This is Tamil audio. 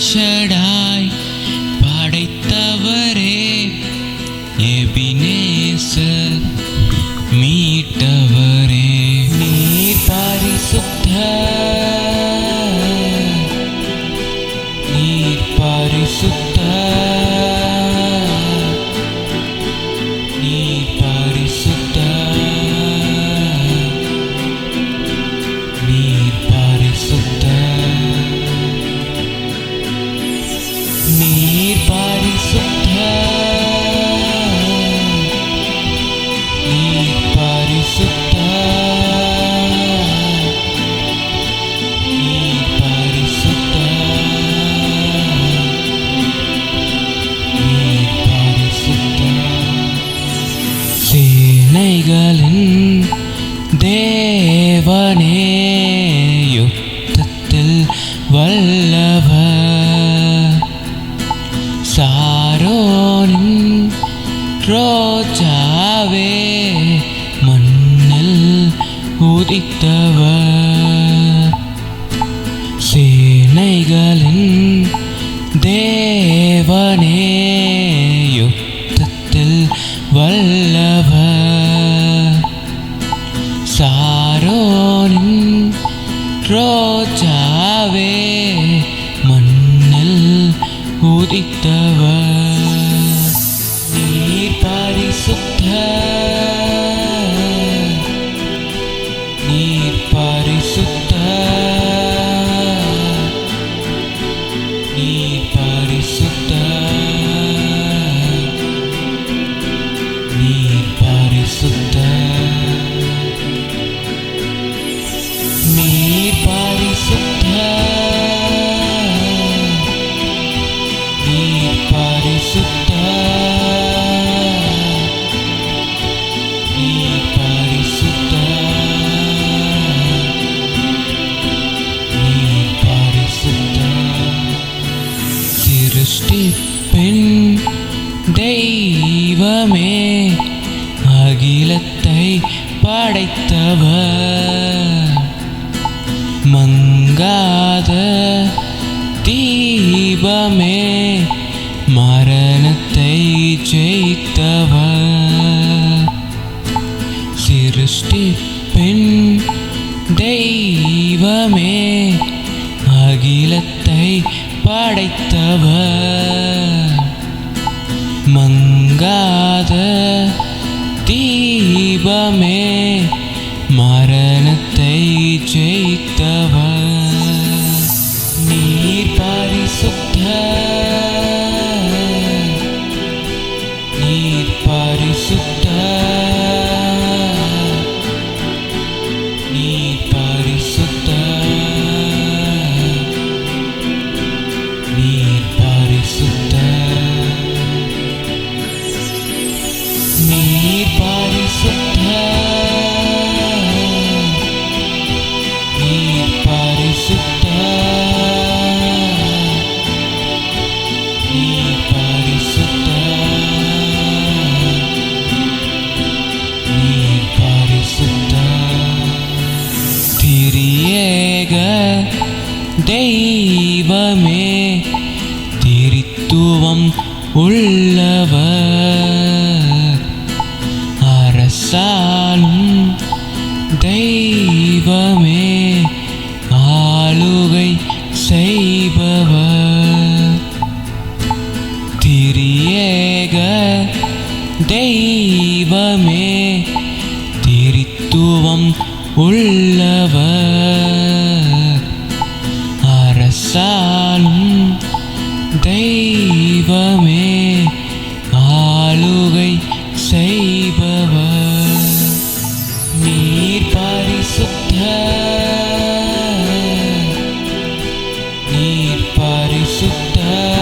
ஷடாய் படைத்தவரே, எபினேசர் மீட்டவரே. நீர் பரிசுத்தர், நீர் பரிசுத்தர், நீர் பரிசுத்தர், நீர் பரிசுத்தர், நீர் பரிசுத்தர், நீர் பரிசுத்தர், நீர் பரிசுத்தர், நீர் பரிசுத்தர். சேனைகளின் தேவனே, யுத்தத்தில் வல்லவர், சாரோனின் ரோஜாவே, மண்ணில் உதித்தவர். சேனைகளின் தேவனே, யுத்தத்தில் வல்லவர், சாரோனின் ரோஜாவே, மண்ணில் உதித்தவர். நீர் பரிசுத்தர், நீர் பரிசுத்தர், நீர் பரிசுத்தர், நீர் பரிசுத்தர், நீர் பரிசுத்தர், நீர் பரிசுத்தர், நீர் பரிசுத்தர், நீர் பரிசுத்தர். சிருஷ்டிப்பின் தெய்வமே, அகிலத்தை படைத்தவர், மங்காத தீபமே, மரணத்தை ஜெயித்தவர். சிருஷ்டிப்பின் தெய்வமே, அகிலத்தை படைத்தவர், மங்காத தீபமே, மரணத்தை ஜெயித்தவர். நீர் பரிசுத்தர், நீர் பரிசுத்தர், நீர் பரிசுத்தர், நீர் பரிசுத்தர், நீர் பரிசுத்தர், நீர் பரிசுத்தர், நீர் பரிசுத்தர், நீர் பரிசுத்தர். திரியேக தெய்வமே, திரித்துவம் உள்ளவர், அரசாளும் தெய்வமே, ஆளுகை செய்பவர். திரியேக தெய்வமே, திரித்துவம் உள்ளவர், அரசாளும் தெய்வமே, ஆளுகை செய்பவர். நீர் பரிசுத்தர், நீர் பரிசுத்தர்,